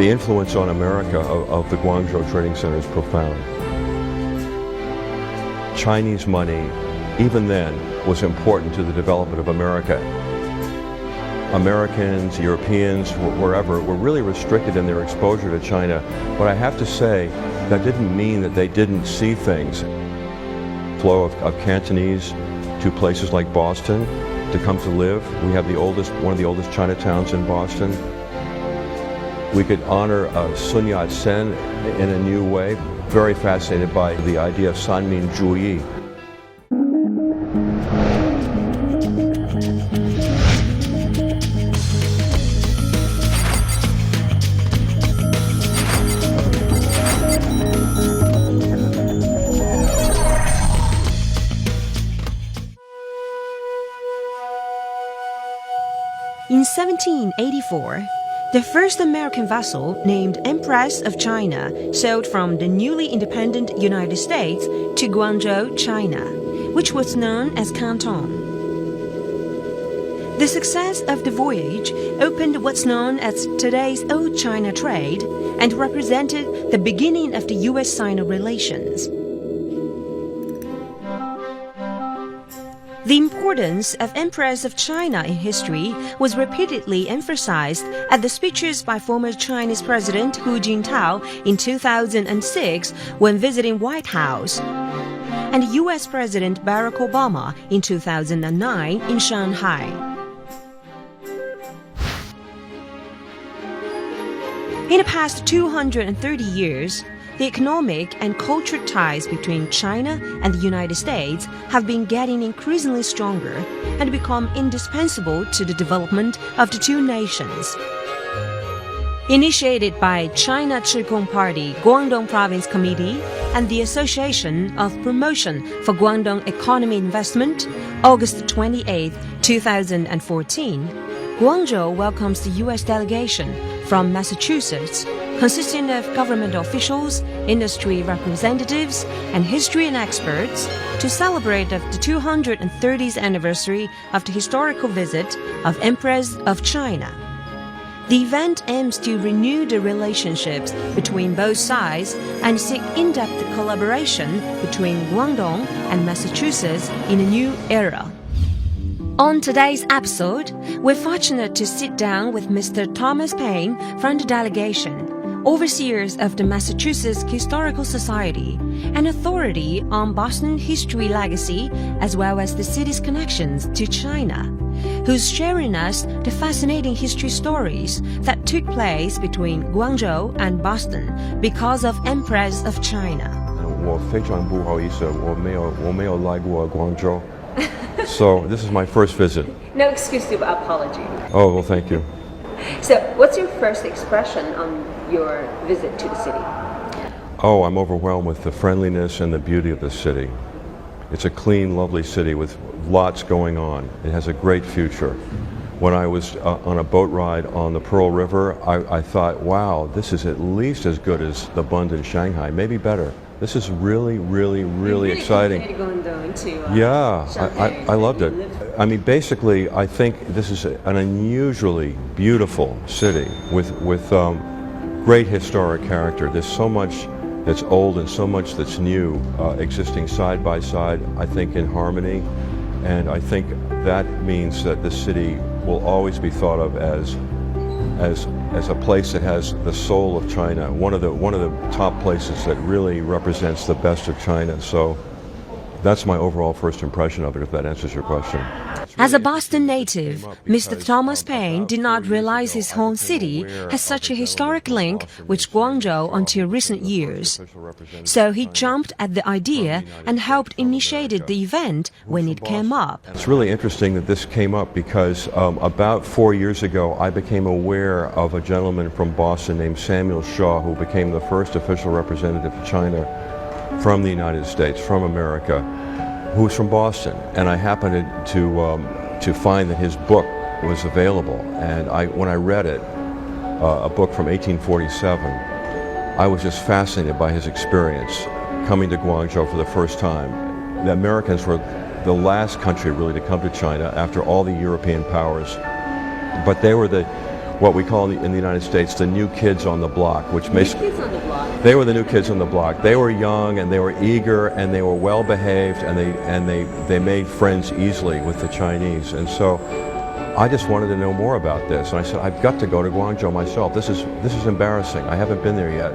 The influence on America of the Guangzhou Trading Center is profound. Chinese money, even then, was important to the development of America. Americans, Europeans, wherever, were really restricted in their exposure to China. But I have to say, that didn't mean that they didn't see things. Flow of Cantonese to places like Boston to come to live. We have one of the oldest Chinatowns in Boston. We could honor Sun Yat-sen in a new way. Very fascinated by the idea of Sanminjuyi. In 1784, the first American vessel, named Empress of China, sailed from the newly independent United States to Guangzhou, China, which was known as Canton. The success of the voyage opened what's known as today's Old China trade and represented the beginning of the U.S.-Sino relations. The importance of Empress of China in history was repeatedly emphasized at the speeches by former Chinese President Hu Jintao in 2006 when visiting White House, and U.S. President Barack Obama in 2009 in Shanghai. In the past 230 years, the economic and cultural ties between China and the United States have been getting increasingly stronger and become indispensable to the development of the two nations. Initiated by China Chikung Party Guangdong Province Committee and the Association of Promotion for Guangdong Economy Investment, August 28, 2014, Guangzhou welcomes the U.S. delegation from Massachusetts, consisting of government officials, industry representatives, and historian experts, to celebrate the 230th anniversary of the historical visit of Empress of China. The event aims to renew the relationships between both sides and seek in-depth collaboration between Guangdong and Massachusetts in a new era. On today's episode, we're fortunate to sit down with Mr. Thomas Paine from the delegation, overseers of the Massachusetts Historical Society, an authority on Boston history legacy as well as the city's connections to China, who's sharing us the fascinating history stories that took place between Guangzhou and Boston because of Empress of China. 我非常不好意思，我没有来过Guangzhou. So this is my first visit. No excuse to apology. Oh, well, thank you. So, what's your first expression on your visit to the city? Oh, I'm overwhelmed with the friendliness and the beauty of the city. It's a clean, lovely city with lots going on. It has a great future. When I was on a boat ride on the Pearl River, I thought, wow, this is at least as good as the Bund in Shanghai, maybe better. This is really, really, really exciting. Yeah, I loved it. I mean, basically, I think this is an unusually beautiful city with great historic character. There's so much that's old and so much that's new existing side by side, I think, in harmony. And I think that means that this city will always be thought of as a place that has the soul of China, one of the top places that really represents the best of China. So that's my overall first impression of it, if that answers your question. As a Boston native, Mr. Thomas Paine did not realize his home city has such a historic link with Guangzhou until recent years. So he jumped at the idea and helped initiate the event when it came up. It's really interesting that this came up because about 4 years ago, I became aware of a gentleman from Boston named Samuel Shaw, who became the first official representative of China from the United States, from America, who was from Boston. And I happened to find that his book was available. And when I read it, a book from 1847, I was just fascinated by his experience coming to Guangzhou for the first time. The Americans were the last country really to come to China after all the European powers. But they were what we call in the United States the new kids on the block, which makes Kids on the block. they were the new kids on the block. They were young and they were eager and they were well behaved and they made friends easily with the Chinese. And so I just wanted to know more about this. And I said, I've got to go to Guangzhou myself. This is embarrassing. I haven't been there yet.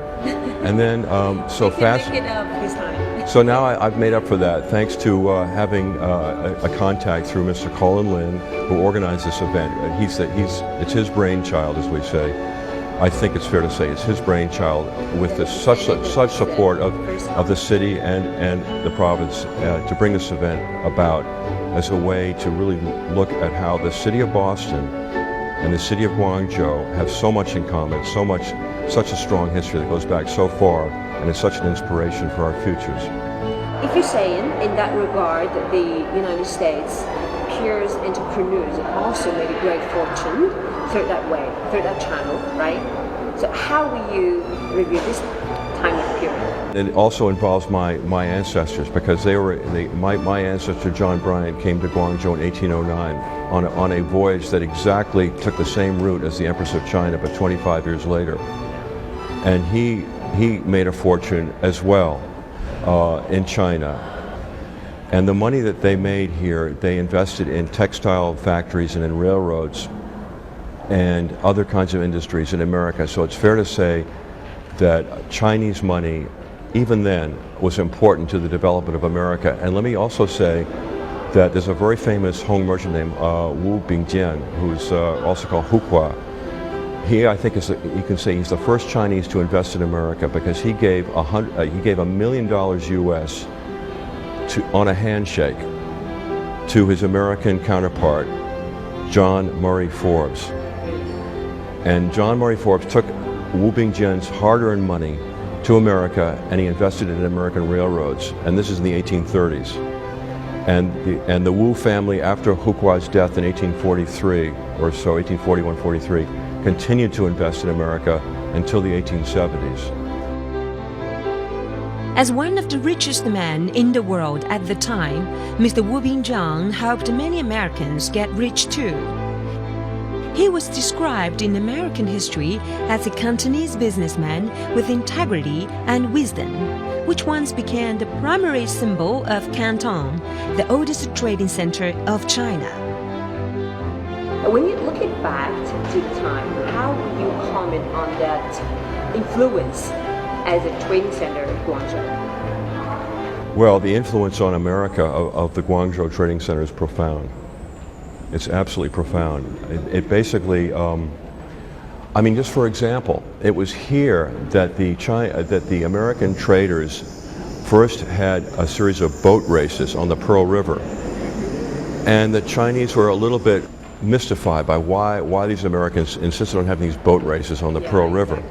And then so fast. Pick it up this time. So now I've made up for that thanks to having a contact through Mr. Colin Lin, who organized this event. It's his brainchild, as we say. I think it's fair to say it's his brainchild with such support of the city and the province to bring this event about as a way to really look at how the city of Boston and the city of Guangzhou have so much in common, such a strong history that goes back so far, and is such an inspiration for our futures. If you're saying in that regard that the United States peers entrepreneurs also made a great fortune through that way, through that channel, right? So how will you review this time of period? It also involves my ancestors, because my ancestor John Bryant came to Guangzhou in 1809 on a voyage that exactly took the same route as the Empress of China, but 25 years later. And he made a fortune as well in China. And the money that they made here, they invested in textile factories and in railroads and other kinds of industries in America. So it's fair to say that Chinese money, even then, was important to the development of America. And let me also say that there's a very famous Hong merchant named Wu Bingjian, who's also called Hukwa. He, I think, you can say he's the first Chinese to invest in America, because he gave $1 million US on a handshake to his American counterpart, John Murray Forbes. And John Murray Forbes took Wu Bingjian's hard-earned money to America, and he invested it in American railroads. And this is in the 1830s. And the Wu family, after Hukwa's death in 1843 or so, 1841-43, continued to invest in America until the 1870s. As one of the richest men in the world at the time, Mr. Wu Bingjian helped many Americans get rich too. He was described in American history as a Cantonese businessman with integrity and wisdom, which once became the primary symbol of Canton, the oldest trading center of China. When you look back to the time, how would you comment on that influence as a trading center of Guangzhou? Well, the influence on America of the Guangzhou Trading Center is profound. It's absolutely profound. It basically, I mean, just for example, it was here that the American traders first had a series of boat races on the Pearl River, and the Chinese were a little bit mystified by why these Americans insisted on having these boat races on the Pearl River.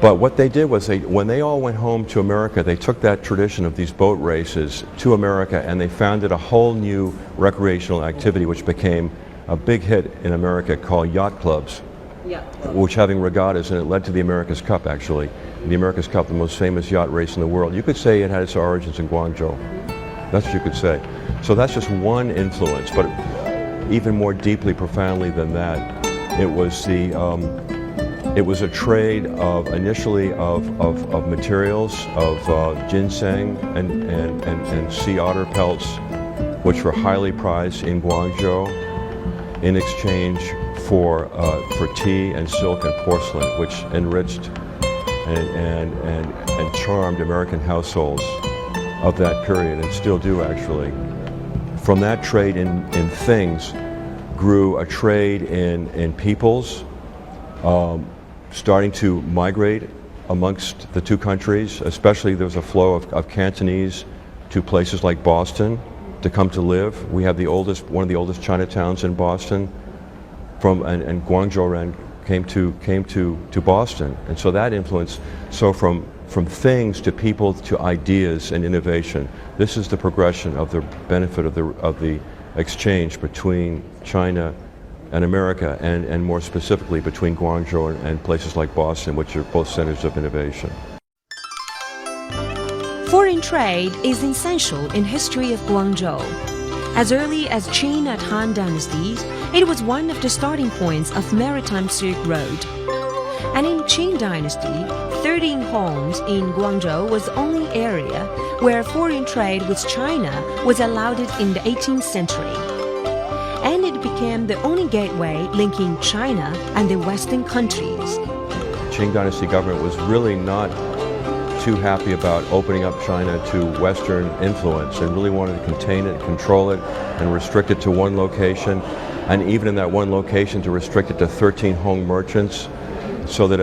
But what they did was, when they all went home to America, they took that tradition of these boat races to America, and they founded a whole new recreational activity which became a big hit in America, called yacht clubs, which having regattas, and it led to the America's Cup, actually. The America's Cup, the most famous yacht race in the world. You could say it had its origins in Guangzhou. That's what you could say. So that's just one influence, but even more deeply, profoundly than that, it was a trade initially of materials, of ginseng and sea otter pelts, which were highly prized in Guangzhou, in exchange for tea and silk and porcelain, which enriched and charmed American households of that period, and still do, actually. From that trade in things grew a trade in peoples, starting to migrate amongst the two countries. Especially there was a flow of Cantonese to places like Boston to come to live. We have one of the oldest Chinatowns in Boston, and Guangzhou came to Boston, and so that influence. So from things to people to ideas and innovation, this is the progression of the benefit of the exchange between China and America, and more specifically between Guangzhou and places like Boston, which are both centers of innovation. Foreign trade is essential in history of Guangzhou. As early as Qin and Han dynasties, it was one of the starting points of maritime Silk Road. And in Qin dynasty, 13 homes in Guangzhou was the only area where foreign trade with China was allowed in the 18th century. And it became the only gateway linking China and the Western countries. Qing dynasty government was really not too happy about opening up China to Western influence and really wanted to contain it, control it, and restrict it to one location. And even in that one location to restrict it to 13 home merchants so that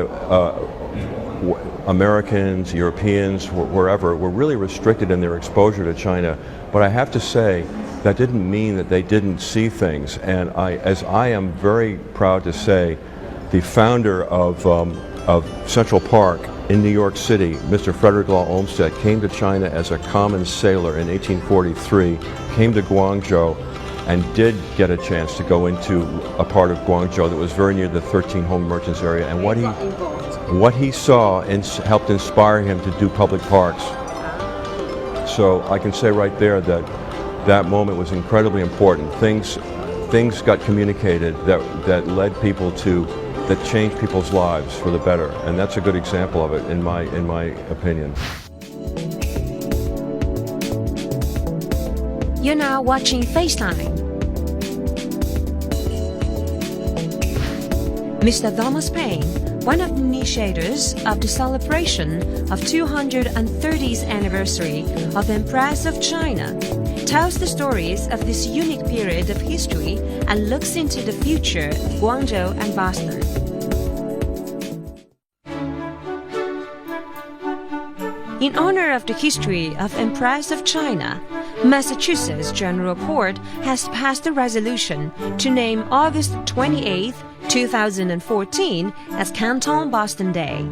Americans, Europeans, wherever, were really restricted in their exposure to China. But I have to say, that didn't mean that they didn't see things. And as I am very proud to say, the founder of Central Park in New York City, Mr. Frederick Law Olmsted, came to China as a common sailor in 1843, came to Guangzhou, and did get a chance to go into a part of Guangzhou that was very near the 13 home merchants area. And what he saw helped inspire him to do public parks. So I can say right there that that moment was incredibly important. Things got communicated that led people to, that changed people's lives for the better. And that's a good example of it in my opinion. You're now watching FaceTime. Mr. Thomas Paine, one of the initiators of the celebration of 230th anniversary of Empress of China, tells the stories of this unique period of history and looks into the future of Guangzhou and Boston. In honor of the history of Empress of China, Massachusetts General Court has passed a resolution to name August 28, 2014 as Canton Boston Day.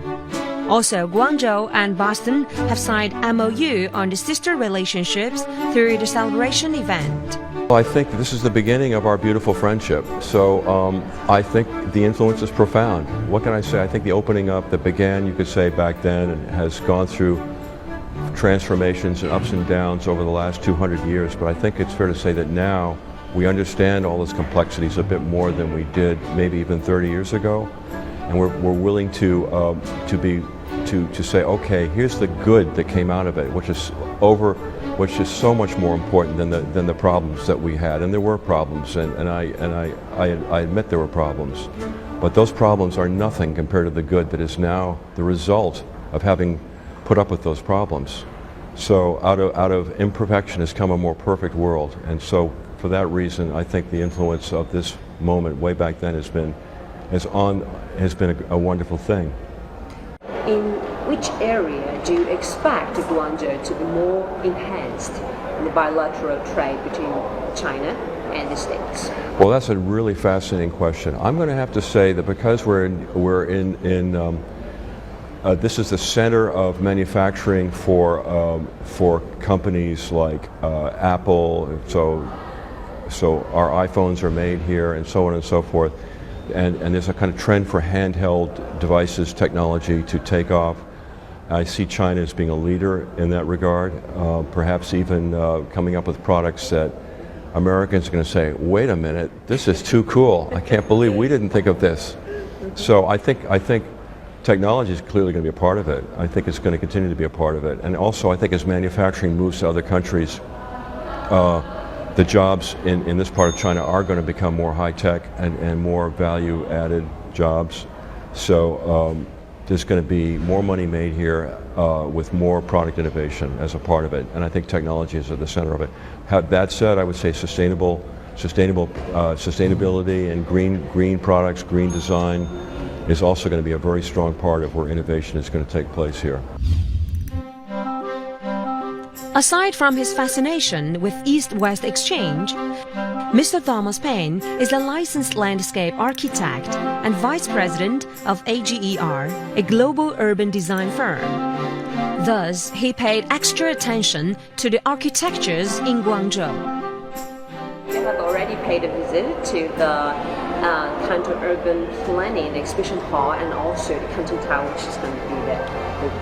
Also, Guangzhou and Boston have signed MOU on the sister relationships through the celebration event. Well, I think this is the beginning of our beautiful friendship. So I think the influence is profound. What can I say? I think the opening up that began, you could say, back then and has gone through transformations and ups and downs over the last 200 years, but I think it's fair to say that now we understand all those complexities a bit more than we did maybe even 30 years ago, and we're willing to say, okay, here's the good that came out of it, which is so much more important than the problems that we had, and there were problems, and I admit there were problems, but those problems are nothing compared to the good that is now the result of having put up with those problems. So out of imperfection has come a more perfect world, and so for that reason, I think the influence of this moment way back then has been a wonderful thing. In which area do you expect Guangzhou to be more enhanced in the bilateral trade between China and the States? Well, that's a really fascinating question. I'm going to have to say that because this is the center of manufacturing for companies like Apple. So our iPhones are made here, and so on and so forth. And there's a kind of trend for handheld devices technology to take off. I see China as being a leader in that regard, perhaps even coming up with products that Americans are going to say, wait a minute, this is too cool. I can't believe we didn't think of this. So I think technology is clearly going to be a part of it. I think it's going to continue to be a part of it. And also I think as manufacturing moves to other countries, the jobs in this part of China are going to become more high-tech and more value-added jobs. So there's going to be more money made here with more product innovation as a part of it. And I think technology is at the center of it. That said, I would say sustainability and green products, green design is also going to be a very strong part of where innovation is going to take place here. Aside from his fascination with East-West exchange, Mr. Thomas Paine is a licensed landscape architect and vice president of AGER, a global urban design firm. Thus, he paid extra attention to the architectures in Guangzhou. I have already paid a visit to the Canton Urban Planning Exhibition Hall and also the Canton Tower, which is going to be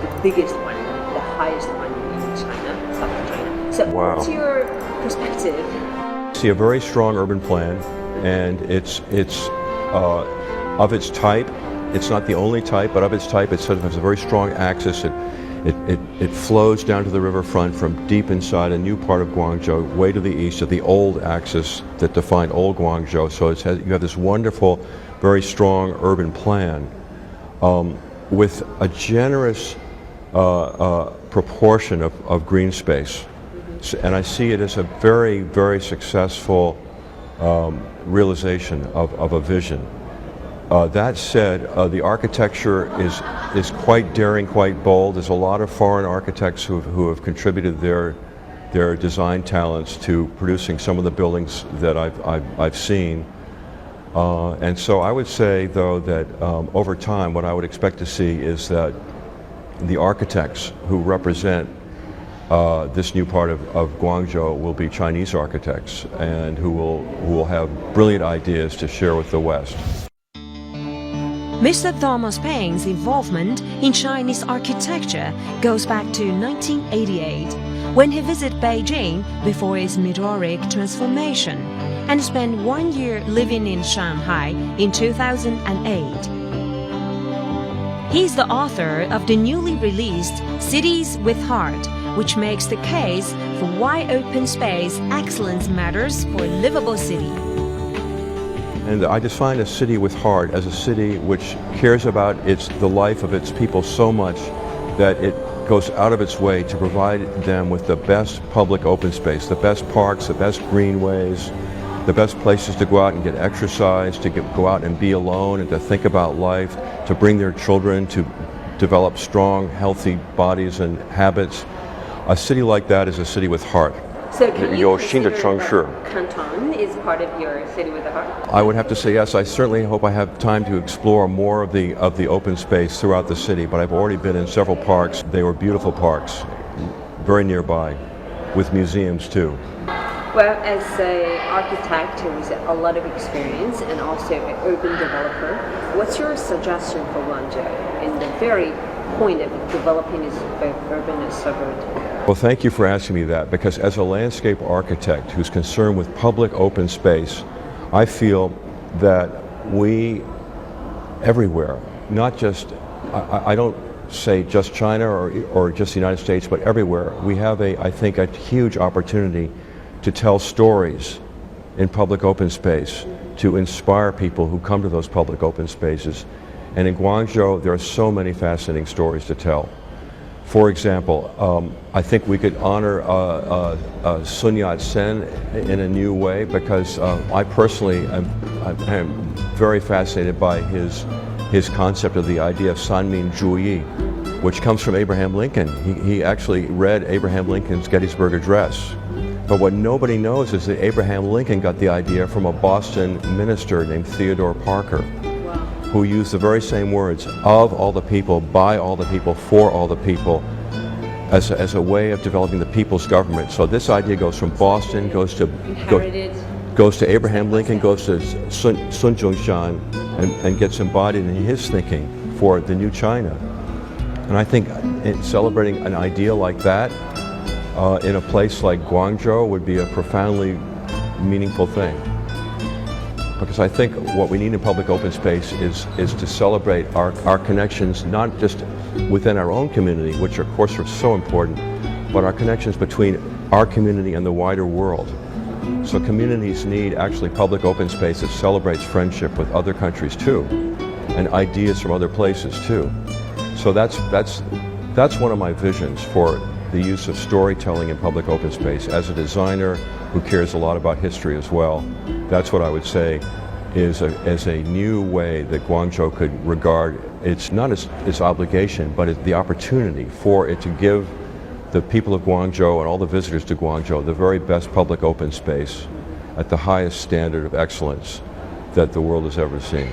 the biggest one, the highest one in China, Southern China. So wow. What's your perspective? See a very strong urban plan, and it's of its type. It's not the only type, but of its type, it sort of has a very strong axis. It flows down to the riverfront from deep inside a new part of Guangzhou, way to the east of the old axis that defined old Guangzhou. So you have this wonderful, very strong urban plan with a generous proportion of green space. And I see it as a very, very successful realization of a vision. That said, the architecture is quite daring, quite bold. There's a lot of foreign architects who have contributed their design talents to producing some of the buildings that I've seen. And so I would say, though, that over time, what I would expect to see is that the architects who represent this new part of Guangzhou will be Chinese architects, and who will have brilliant ideas to share with the West. Mr. Thomas Paine's involvement in Chinese architecture goes back to 1988, when he visited Beijing before his meteoric transformation, and spent 1 year living in Shanghai in 2008. He is the author of the newly released Cities with Heart, which makes the case for why open space excellence matters for a livable city. And I define a city with heart as a city which cares about the life of its people so much that it goes out of its way to provide them with the best public open space, the best parks, the best greenways, the best places to go out and get exercise, to go out and be alone and to think about life, to bring their children to develop strong, healthy bodies and habits. A city like that is a city with heart. So can you consider Canton is part of your city with a heart? I would have to say yes. I certainly hope I have time to explore more of the open space throughout the city, but I've already been in several parks. They were beautiful parks, very nearby, with museums too. Well, as an architect with a lot of experience and also an urban developer, what's your suggestion for Guangzhou in the very point of developing this urban and suburb? Well, thank you for asking me that, because as a landscape architect who's concerned with public open space, I feel that we, everywhere, not just, I don't say just China or just the United States, but everywhere, we have I think, a huge opportunity to tell stories in public open space, to inspire people who come to those public open spaces. And in Guangzhou, there are so many fascinating stories to tell. For example, I think we could honor Sun Yat-sen in a new way, because I personally am very fascinated by his concept of the idea of Sanminjuyi, which comes from Abraham Lincoln. He actually read Abraham Lincoln's Gettysburg Address. But what nobody knows is that Abraham Lincoln got the idea from a Boston minister named Theodore Parker, who used the very same words, of all the people, by all the people, for all the people, as a way of developing the people's government. So this idea goes from Boston, goes to Abraham Lincoln, goes to Sun Yat-sen, and gets embodied in his thinking for the new China. And I think celebrating an idea like that in a place like Guangzhou would be a profoundly meaningful thing. Because I think what we need in public open space is to celebrate our connections, not just within our own community, which of course are so important, but our connections between our community and the wider world. So communities need actually public open space that celebrates friendship with other countries too, and ideas from other places too. So that's one of my visions for the use of storytelling in public open space. As a designer who cares a lot about history as well, that's what I would say is a new way that Guangzhou could regard it's not its obligation, but the opportunity for it to give the people of Guangzhou and all the visitors to Guangzhou the very best public open space at the highest standard of excellence that the world has ever seen.